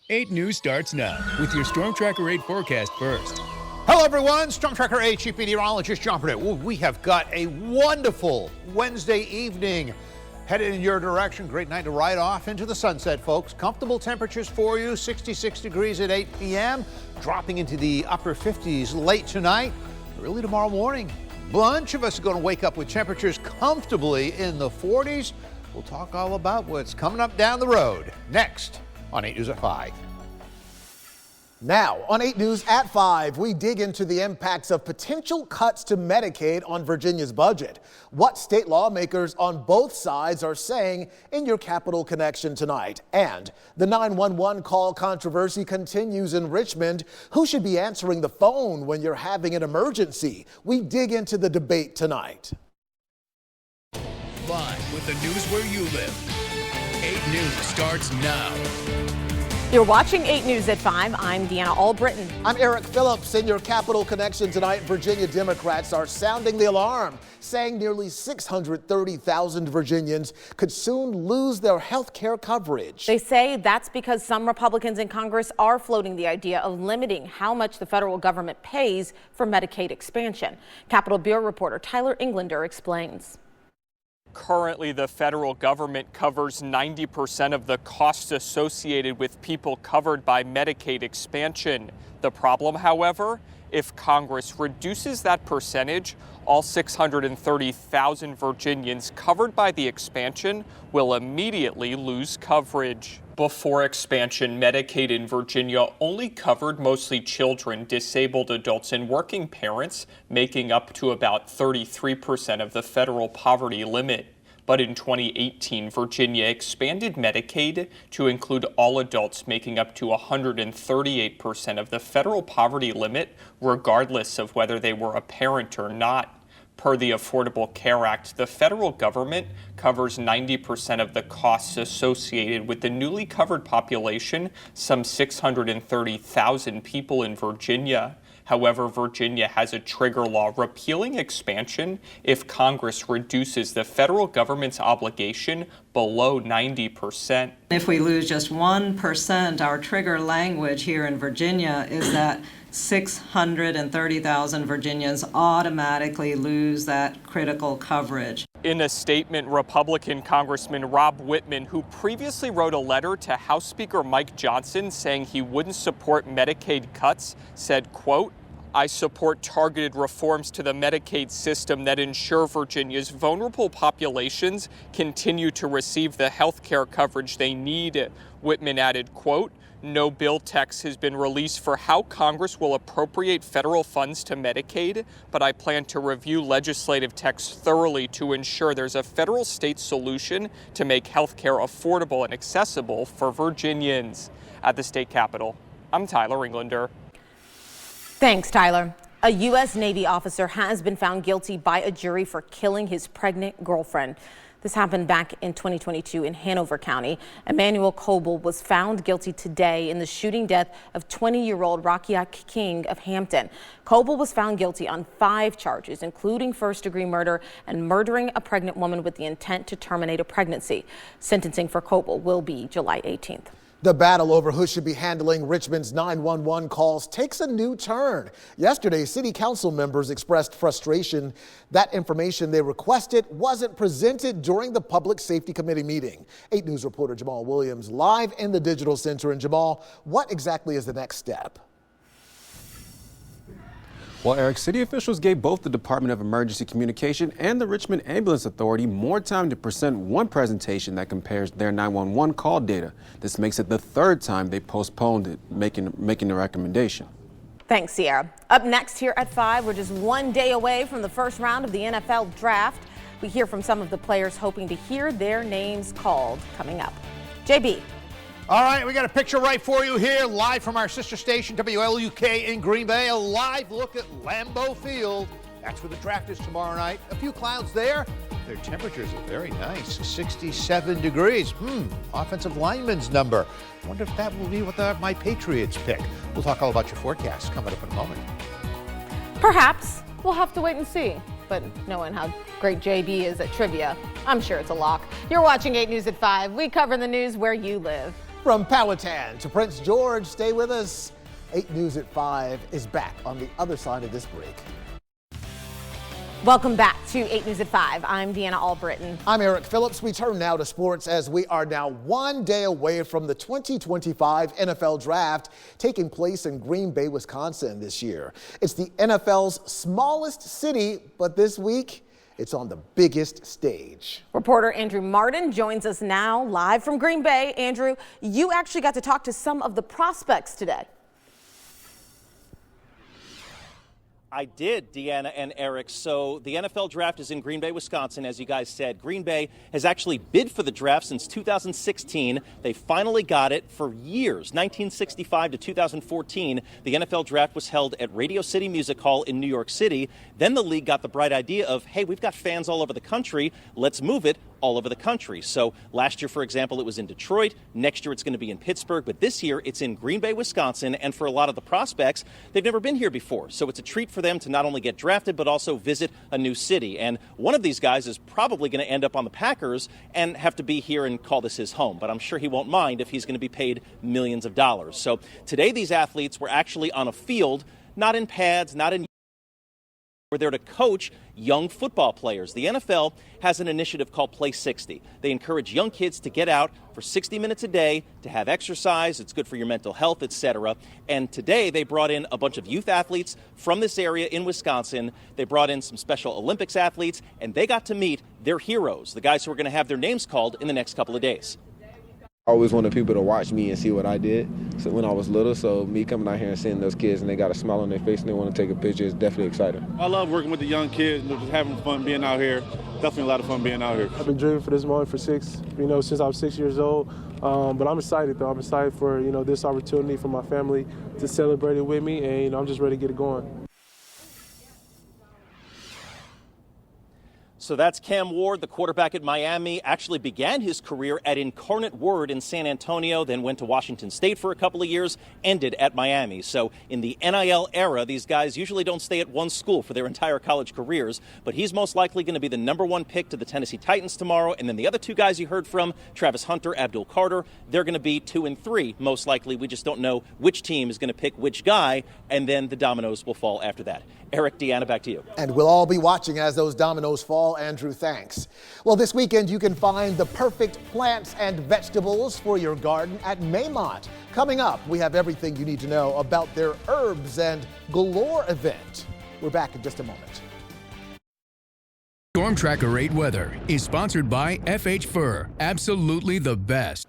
8 News starts now with your Storm Tracker 8 forecast first. Hello, everyone. Storm Tracker 8 Chief Meteorologist John Bernier. We have got a wonderful Wednesday evening headed in your direction. Great night to ride off into the sunset, folks. Comfortable temperatures for you. 66 degrees at 8 p.m. Dropping into the upper 50s late tonight. Early tomorrow morning. Bunch of us are going to wake up with temperatures comfortably in the 40s. We'll talk all about what's coming up down the road next on 8 News at 5. Now, on 8 News at 5, we dig into the impacts of potential cuts to Medicaid on Virginia's budget. What state lawmakers on both sides are saying in your Capital Connection tonight. And the 911 call controversy continues in Richmond. Who should be answering the phone when you're having an emergency? We dig into the debate tonight. Live with the news where you live. 8 News starts now. You're watching 8 News at 5. I'm Deanna Allbrittin. I'm Eric Phillips. In your Capital Connection tonight, Virginia Democrats are sounding the alarm, saying nearly 630,000 Virginians could soon lose their health care coverage. They say that's because some Republicans in Congress are floating the idea of limiting how much the federal government pays for Medicaid expansion. Capitol Bureau reporter Tyler Englander explains. Currently, the federal government covers 90% of the costs associated with people covered by Medicaid expansion. The problem, however, if Congress reduces that percentage, all 630,000 Virginians covered by the expansion will immediately lose coverage. Before expansion, Medicaid in Virginia only covered mostly children, disabled adults, and working parents, making up to about 33% of the federal poverty limit. But in 2018, Virginia expanded Medicaid to include all adults, making up to 138% of the federal poverty limit, regardless of whether they were a parent or not. Per the Affordable Care Act, the federal government covers 90% of the costs associated with the newly covered population, some 630,000 people in Virginia. However, Virginia has a trigger law repealing expansion if Congress reduces the federal government's obligation below 90%. If we lose just 1%, our trigger language here in Virginia is that 630,000 Virginians automatically lose that critical coverage. In a statement, Republican Congressman Rob Whitman, who previously wrote a letter to House Speaker Mike Johnson saying he wouldn't support Medicaid cuts, said, quote, "I support targeted reforms to the Medicaid system that ensure Virginia's vulnerable populations continue to receive the health care coverage they need." Whitman added, quote, "No bill text has been released for how Congress will appropriate federal funds to Medicaid, but I plan to review legislative text thoroughly to ensure there's a federal-state solution to make health care affordable and accessible for Virginians." At the state capitol, I'm Tyler Englander. Thanks, Tyler. A U.S. Navy officer has been found guilty by a jury for killing his pregnant girlfriend. This happened back in 2022 in Hanover County. Emmanuel Coble was found guilty today in the shooting death of 20-year-old Rakiak King of Hampton. Coble was found guilty on 5 charges, including first-degree murder and murdering a pregnant woman with the intent to terminate a pregnancy. Sentencing for Coble will be July 18th. The battle over who should be handling Richmond's 911 calls takes a new turn. Yesterday, city council members expressed frustration that information they requested wasn't presented during the Public Safety Committee meeting. 8 News reporter Jamal Williams live in the Digital Center. And Jamal, what exactly is the next step? Well, Eric, city officials gave both the Department of Emergency Communication and the Richmond Ambulance Authority more time to present one presentation that compares their 911 call data. This makes it the 3rd time they postponed it, making the recommendation. Thanks, Sierra. Up next here at 5, we're just one day away from the first round of the NFL draft. We hear from some of the players hoping to hear their names called coming up. JB. All right, we got a picture right for you here, live from our sister station, WLUK in Green Bay. A live look at Lambeau Field. That's where the draft is tomorrow night. A few clouds there. Their temperatures are very nice, 67 degrees. Offensive lineman's number. Wonder if that will be what my Patriots pick. We'll talk all about your forecast coming up in a moment. Perhaps. We'll have to wait and see. But knowing how great JB is at trivia, I'm sure it's a lock. You're watching 8 News at 5. We cover the news where you live. From Powhatan to Prince George, stay with us. 8 News at 5 is back on the other side of this break. Welcome back to 8 News at 5. I'm Deanna Allbrittin. I'm Eric Phillips. We turn now to sports as we are now 1 day away from the 2025 NFL Draft taking place in Green Bay, Wisconsin this year. It's the NFL's smallest city, but this week, it's on the biggest stage. Reporter Andrew Martin joins us now live from Green Bay. Andrew, you actually got to talk to some of the prospects today. I did, Deanna and Eric. So the NFL Draft is in Green Bay, Wisconsin, as you guys said. Green Bay has actually bid for the draft since 2016. They finally got it for years. 1965 to 2014, the NFL Draft was held at Radio City Music Hall in New York City. Then the league got the bright idea of, hey, we've got fans all over the country. Let's move it all over the country. So last year, for example, it was in Detroit. Next year, it's going to be in Pittsburgh. But this year, it's in Green Bay, Wisconsin. And for a lot of the prospects, they've never been here before. So it's a treat for them to not only get drafted, but also visit a new city. And one of these guys is probably going to end up on the Packers and have to be here and call this his home. But I'm sure he won't mind if he's going to be paid millions of dollars. So today, these athletes were actually on a field, not in pads, not in... We're there to coach young football players. The NFL has an initiative called Play 60. They encourage young kids to get out for 60 minutes a day to have exercise. It's good for your mental health, etc. And today they brought in a bunch of youth athletes from this area in Wisconsin. They brought in some Special Olympics athletes, and they got to meet their heroes, the guys who are going to have their names called in the next couple of days. I always wanted people to watch me and see what I did when I was little, so me coming out here and seeing those kids and they got a smile on their face and they want to take a picture is definitely exciting. I love working with the young kids and just having fun being out here. Definitely a lot of fun being out here. I've been dreaming for this moment for since I was 6 years old. But I'm excited, though. I'm excited for, this opportunity for my family to celebrate it with me, and, I'm just ready to get it going. So that's Cam Ward, the quarterback at Miami, actually began his career at Incarnate Word in San Antonio, then went to Washington State for a couple of years, ended at Miami. So in the NIL era, these guys usually don't stay at one school for their entire college careers, but he's most likely going to be the #1 pick to the Tennessee Titans tomorrow. And then the other two guys you heard from, Travis Hunter, Abdul Carter, they're going to be 2 and 3, most likely. We just don't know which team is going to pick which guy, and then the dominoes will fall after that. Eric, Deanna, back to you. And we'll all be watching as those dominoes fall. Andrew, thanks. Well, this weekend you can find the perfect plants and vegetables for your garden at Maymont. Coming up, we have everything you need to know about their Herbs and Galore event. We're back in just a moment. Storm Tracker 8 weather is sponsored by FH Fur. Absolutely the best.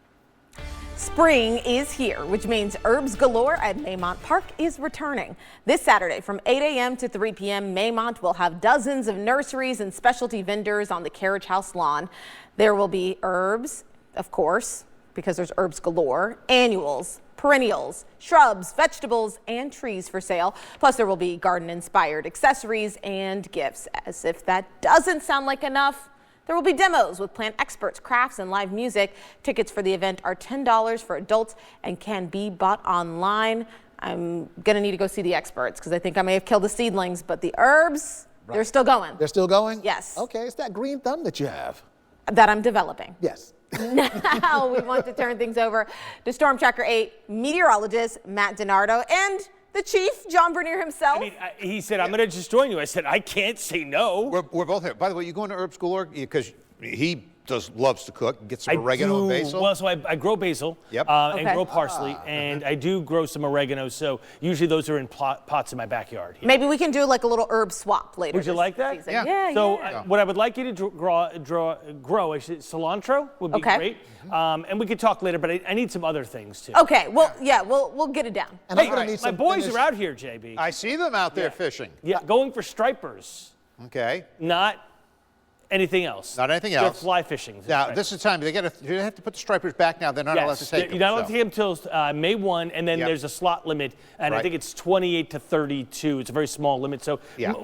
Spring is here, which means Herbs Galore at Maymont Park is returning. This Saturday from 8 a.m. to 3 p.m., Maymont will have dozens of nurseries and specialty vendors on the Carriage House lawn. There will be herbs, of course, because there's Herbs Galore, annuals, perennials, shrubs, vegetables, and trees for sale. Plus, there will be garden-inspired accessories and gifts. As if that doesn't sound like enough, there will be demos with plant experts, crafts, and live music. Tickets for the event are $10 for adults and can be bought online. I'm going to need to go see the experts because I think I may have killed the seedlings, but the herbs, they're still going. They're still going? Yes. Okay, it's that green thumb that you have. That I'm developing. Yes. Now we want to turn things over to Storm Tracker 8 meteorologist Matt DiNardo and the chief, John Bernier himself. He said, I'm going to just join you. I said, I can't say no. We're both here. By the way, you going to Herbs Galore? Because he loves to cook. Get some oregano and basil. Well, so I grow basil and grow parsley, and I do grow some oregano. So usually those are in pots in my backyard. Yeah. Maybe we can do like a little herb swap later. Would you like that? Season. Yeah. So what I would like you to grow actually, cilantro would be great. And we could talk later, but I need some other things too. Okay. Well, yeah, we'll get it down. And hey, my boys are out here, JB. I see them out there fishing. Yeah, going for stripers. Okay. Not anything else. Not anything else. They're fly fishing. Now, this is time. You have to put the stripers back now. They're not allowed to take them. You're not allowed to take them until May 1, and then there's a slot limit, and I think it's 28 to 32. It's a very small limit. So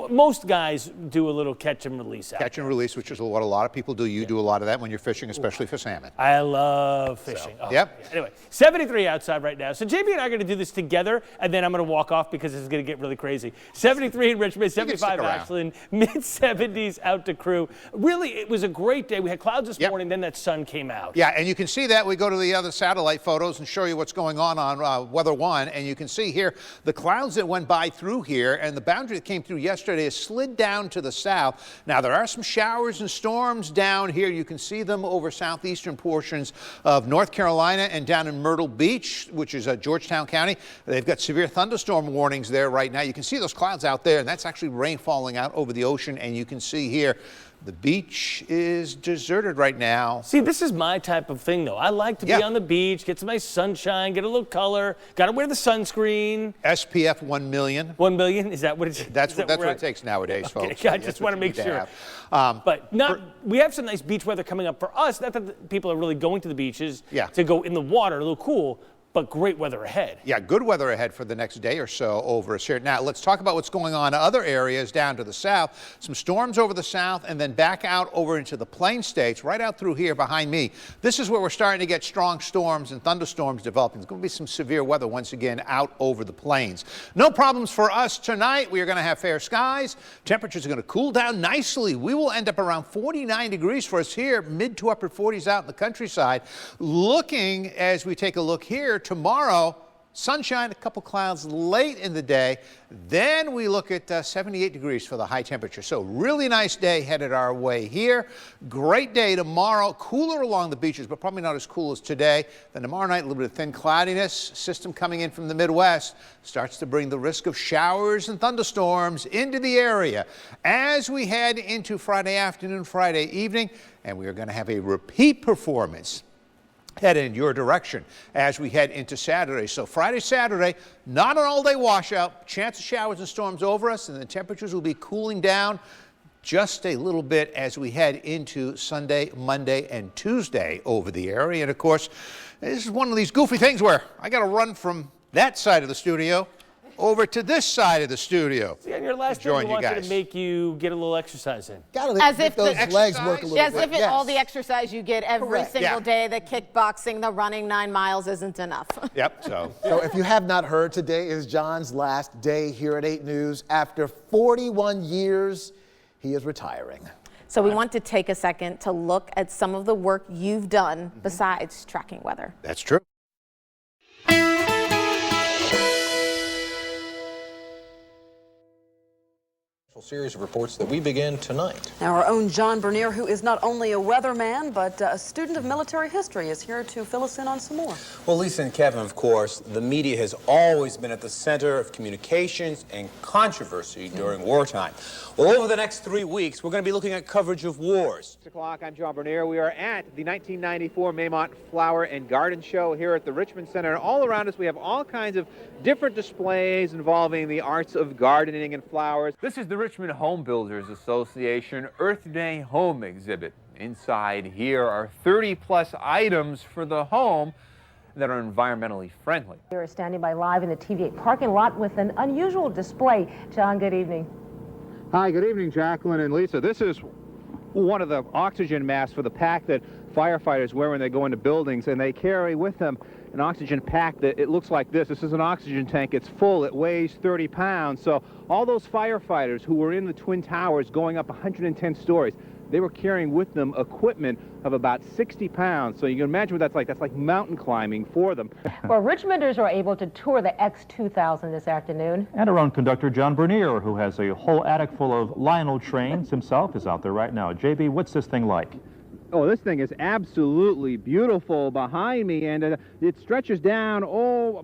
most guys do a little catch and release. Catch and release, which is what a lot of people do. You do a lot of that when you're fishing, especially for salmon. I love fishing. So, Anyway, 73 outside right now. So JB and I are going to do this together, and then I'm going to walk off because this is going to get really crazy. 73 in Richmond, 75 in Ashland, mid-70s out to Crew. really, it was a great day. We had clouds this morning, then that sun came out. Yeah, and you can see that. We go to the other satellite photos and show you what's going on Weather 1, and you can see here the clouds that went by through here, and the boundary that came through yesterday has slid down to the south. Now, there are some showers and storms down here. You can see them over southeastern portions of North Carolina and down in Myrtle Beach, which is Georgetown County. They've got severe thunderstorm warnings there right now. You can see those clouds out there, and that's actually rain falling out over the ocean, and you can see here the beach is deserted right now. See, this is my type of thing, though. I like to be on the beach, get some nice sunshine, get a little color. Got to wear the sunscreen. SPF 1 million. 1 million? Is that what it's? That's what it takes nowadays, folks. I just want to make sure. But we have some nice beach weather coming up for us. Not that people are really going to the beaches to go in the water, a little cool. But great weather ahead. Yeah, good weather ahead for the next day or so over us here. Now, let's talk about what's going on in other areas down to the south. Some storms over the south and then back out over into the plain states, right out through here behind me. This is where we're starting to get strong storms and thunderstorms developing. There's going to be some severe weather once again out over the plains. No problems for us tonight. We are going to have fair skies. Temperatures are going to cool down nicely. We will end up around 49 degrees for us here, mid to upper 40s out in the countryside. Looking, as we take a look here, tomorrow, sunshine, a couple clouds late in the day. Then we look at 78 degrees for the high temperature. So really nice day headed our way here. Great day tomorrow. Cooler along the beaches, but probably not as cool as today. Then tomorrow night, a little bit of thin cloudiness. System coming in from the Midwest starts to bring the risk of showers and thunderstorms into the area. As we head into Friday afternoon, Friday evening, and we are going to have a repeat performance head in your direction as we head into Saturday. So Friday, Saturday, not an all-day washout, chance of showers and storms over us, and the temperatures will be cooling down just a little bit as we head into Sunday, Monday, and Tuesday over the area. And of course, this is one of these goofy things where I got to run from that side of the studio over to this side of the studio. See, on your last day, we wanted to make you get a little exercise in. As if those legs work a little bit. As if all the exercise you get every single day, the kickboxing, the running 9 miles isn't enough. Yep, so if you have not heard, today is John's last day here at 8 News. After 41 years, he is retiring. So we want to take a second to look at some of the work you've done besides tracking weather. That's true. Series of reports that we begin tonight. Now, our own John Bernier, who is not only a weatherman, but a student of military history, is here to fill us in on some more. Well, Lisa and Kevin, of course, the media has always been at the center of communications and controversy during wartime. Well, over the next 3 weeks, we're going to be looking at coverage of wars. 6 o'clock, I'm John Bernier. We are at the 1994 Maymont Flower and Garden Show here at the Richmond Center. And all around us, we have all kinds of different displays involving the arts of gardening and flowers. This is the Richmond Home Builders Association Earth Day Home Exhibit. Inside here are 30-plus items for the home that are environmentally friendly. We're standing by live in the TVA parking lot with an unusual display. John, good evening. Hi, good evening, Jacqueline and Lisa. This is one of the oxygen masks for the pack that firefighters wear when they go into buildings, and they carry with them an oxygen pack that it looks like this. This is an oxygen tank. It's full. It weighs 30 pounds. So all those firefighters who were in the Twin Towers going up 110 stories, they were carrying with them equipment of about 60 pounds. So you can imagine what that's like. That's like mountain climbing for them. Well, Richmonders are able to tour the X2000 this afternoon. And our own conductor, John Bernier, who has a whole attic full of Lionel trains himself, is out there right now. JB, what's this thing like? Oh, this thing is absolutely beautiful behind me, and it stretches down,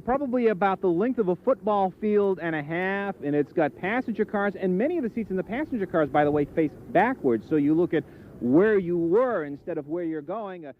probably about the length of a football field and a half, and it's got passenger cars, and many of the seats in the passenger cars, by the way, face backwards, so you look at where you were instead of where you're going.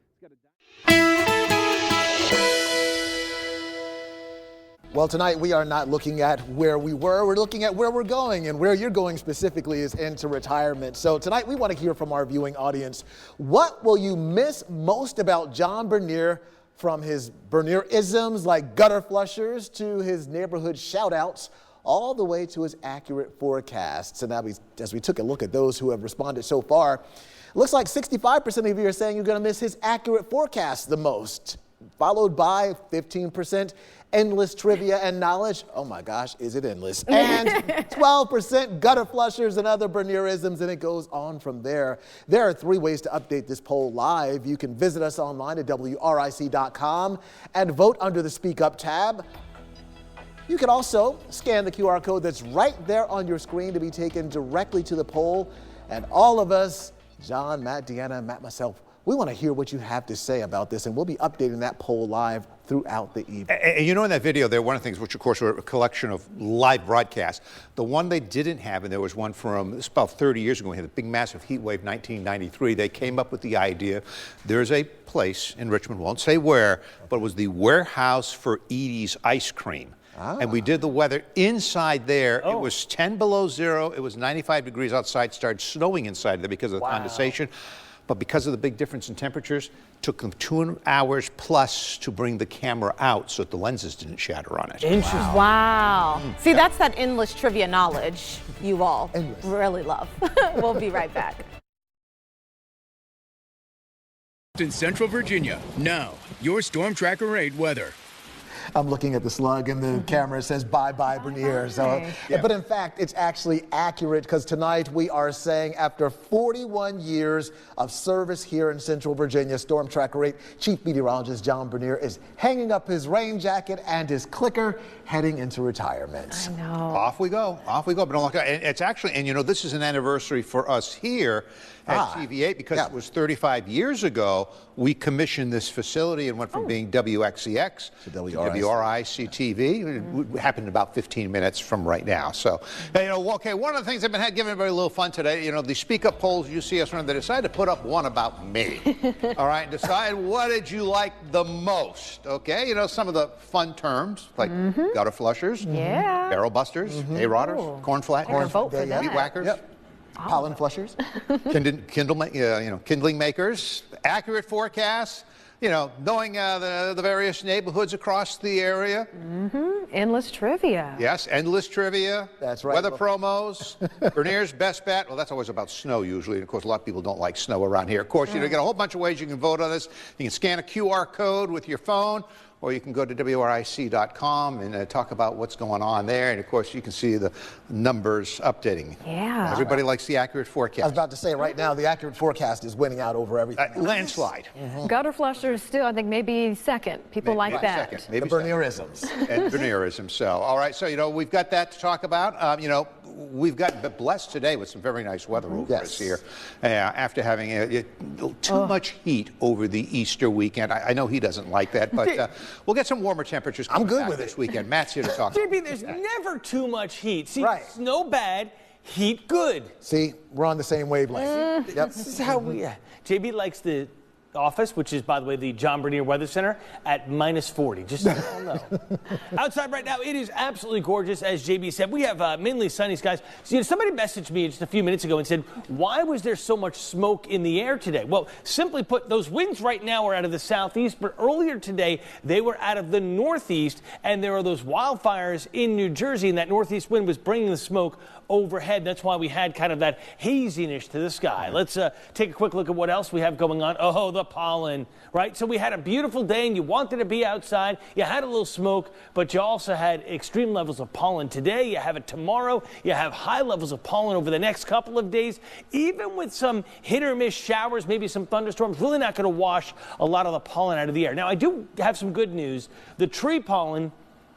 Well, tonight we are not looking at where we were. We're looking at where we're going, and where you're going specifically is into retirement. So tonight we want to hear from our viewing audience. What will you miss most about John Bernier, from his Bernier-isms like gutter flushers to his neighborhood shout-outs, all the way to his accurate forecasts? And now as we took a look at those who have responded so far, it looks like 65% of you are saying you're going to miss his accurate forecast the most, followed by 15% endless trivia and knowledge. Oh my gosh, is it endless? And 12% gutter flushers and other Bernierisms, and it goes on from there. There are 3 ways to update this poll live. You can visit us online at WRIC.com and vote under the Speak Up tab. You can also scan the QR code that's right there on your screen to be taken directly to the poll. And all of us, John, Matt, Deanna, and Matt, myself, we want to hear what you have to say about this, and we'll be updating that poll live throughout the evening. And you know, in that video there, one of the things, which of course were a collection of live broadcasts, the one they didn't have, and there was one from, it's about 30 years ago, we had the big massive heat wave, 1993, they came up with the idea, there's a place in Richmond, won't say where, but it was the warehouse for Edie's ice cream. And we did the weather inside there. It was 10 below zero. It was 95 degrees outside. Started snowing inside there because of the condensation. But because of the big difference in temperatures, it took them 2 hours plus to bring the camera out so that the lenses didn't shatter on it. Interesting. Wow. See, that's that endless trivia knowledge you all really love. We'll be right back. In Central Virginia, now, your Storm Tracker 8 weather. I'm looking at the slug and the camera says bye-bye Bernier. So, but in fact, it's actually accurate because tonight we are saying after 41 years of service here in Central Virginia, Storm Tracker 8 Chief Meteorologist John Bernier is hanging up his rain jacket and his clicker, heading into retirement. I know. Off we go. Off we go. But don't look, it's actually, and you know, this is an anniversary for us here at TV8 because it was 35 years ago we commissioned this facility and went from being WXEX to WRIC-TV. It happened in about 15 minutes from right now. So, you know, okay, one of the things I've been giving everybody a little fun today, you know, the Speak Up polls you see us run, they decided to put up one about me. All right, decide what did you like the most, okay? You know, some of the fun terms like gutter flushers, barrel busters, hay rodders, corn flatters, weed whackers. Pollen flushers, kindling makers, accurate forecasts, you know, knowing the various neighborhoods across the area. Endless trivia. Yes, endless trivia. That's right. Weather promos, Bernier's best bet. Well, that's always about snow usually. And of course, a lot of people don't like snow around here. Of course, you know, you got a whole bunch of ways you can vote on this. You can scan a QR code with your phone, or you can go to WRIC.com and talk about what's going on there. And of course, you can see the numbers updating. Yeah. Everybody likes the accurate forecast. I was about to say, right now, the accurate forecast is winning out over everything. Landslide. Gutter flushers still, I think, maybe second. People like that. Second, maybe the Bernierisms. And Bernierisms. So, all right. So, you know, we've got that to talk about. You know, we've got blessed today with some very nice weather over us here after having too much heat over the Easter weekend. I know he doesn't like that, but we'll get some warmer temperatures coming back this weekend. Matt's here to talk. JB, there's never too much heat. See, snow bad, heat good. See, we're on the same wavelength. Yep. This is how we. JB likes the office, which is, by the way, the John Bernier Weather Center, at -40. Just so you all know. Outside right now, it is absolutely gorgeous. As JB said, we have mainly sunny skies. So, you know, somebody messaged me just a few minutes ago and said, why was there so much smoke in the air today? Well, simply put, those winds right now are out of the southeast, but earlier today, they were out of the northeast, and there are those wildfires in New Jersey, and that northeast wind was bringing the smoke overhead. That's why we had kind of that haziness to the sky. Let's take a quick look at what else we have going on. Oh, the pollen, right? So we had a beautiful day and you wanted to be outside. You had a little smoke, but you also had extreme levels of pollen today. You have it tomorrow. You have high levels of pollen over the next couple of days. Even with some hit or miss showers, maybe some thunderstorms, really not going to wash a lot of the pollen out of the air. Now, I do have some good news. The tree pollen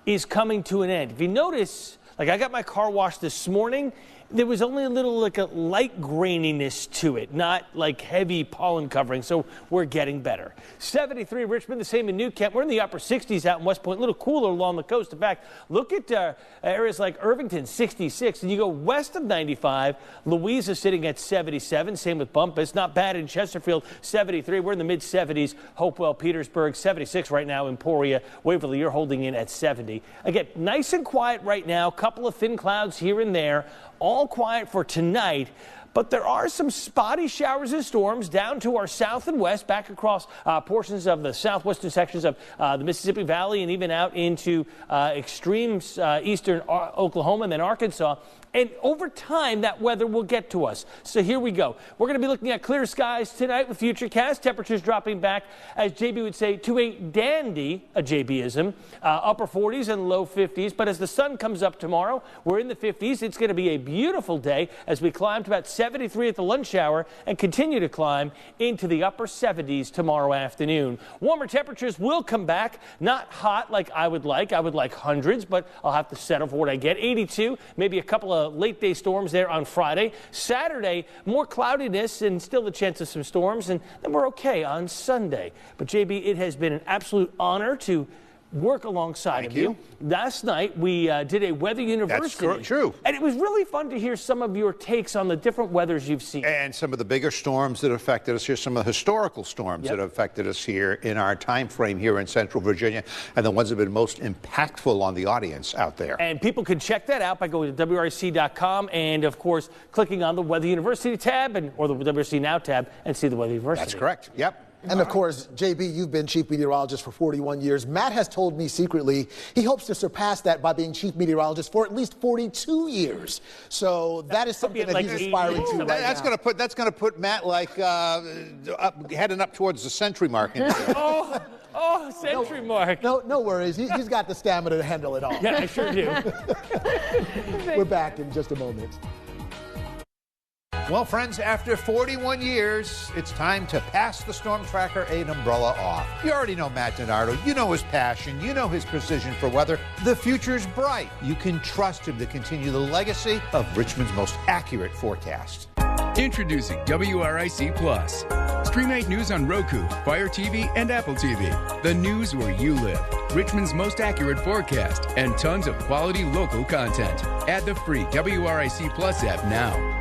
is coming to an end. If you notice, like I got my car washed this morning, there was only a little like a light graininess to it, not like heavy pollen covering, so we're getting better. 73 Richmond, the same in New Kent. We're in the upper 60s out in West Point, a little cooler along the coast. In fact, look at areas like Irvington, 66, and you go west of 95, Louisa sitting at 77, same with Bumpus. Not bad in Chesterfield, 73. We're in the mid-70s. Hopewell, Petersburg, 76 right now. Emporia, Waverly, you're holding in at 70. Again, nice and quiet right now, couple of thin clouds here and there. All quiet for tonight, but there are some spotty showers and storms down to our south and west, back across portions of the southwestern sections of the Mississippi Valley and even out into extreme eastern Oklahoma and then Arkansas. And over time, that weather will get to us. So here we go. We're going to be looking at clear skies tonight with Futurecast. Temperatures dropping back, as JB would say, to a dandy, a JBism, upper 40s and low 50s. But as the sun comes up tomorrow, we're in the 50s. It's going to be a beautiful day as we climb to about 73 at the lunch hour and continue to climb into the upper 70s tomorrow afternoon. Warmer temperatures will come back. Not hot like I would like. I would like hundreds, but I'll have to settle for what I get. 82, maybe a couple of late day storms there on Friday. Saturday, more cloudiness and still the chance of some storms, and then we're okay on Sunday. But JB, it has been an absolute honor to work alongside of you. Last night, we did a Weather University. That's true. And it was really fun to hear some of your takes on the different weathers you've seen. And some of the bigger storms that affected us here, some of the historical storms that affected us here in our time frame here in Central Virginia, and the ones that have been most impactful on the audience out there. And people can check that out by going to WRIC.com and, of course, clicking on the Weather University tab or the WRC Now tab and see the Weather University. That's correct. Yep. And of course, JB, you've been chief meteorologist for 41 years. Matt has told me secretly he hopes to surpass that by being chief meteorologist for at least 42 years. So that is something that he's aspiring to right now. That's going to put Matt like heading up towards the century mark. Century mark. No worries. He's got the stamina to handle it all. Yeah, I sure do. We're back in just a moment. Well, friends, after 41 years, it's time to pass the Storm Tracker 8 umbrella off. You already know Matt DiNardo. You know his passion. You know his precision for weather. The future's bright. You can trust him to continue the legacy of Richmond's most accurate forecast. Introducing WRIC Plus. Stream 8 News on Roku, Fire TV, and Apple TV. The news where you live. Richmond's most accurate forecast and tons of quality local content. Add the free WRIC Plus app now.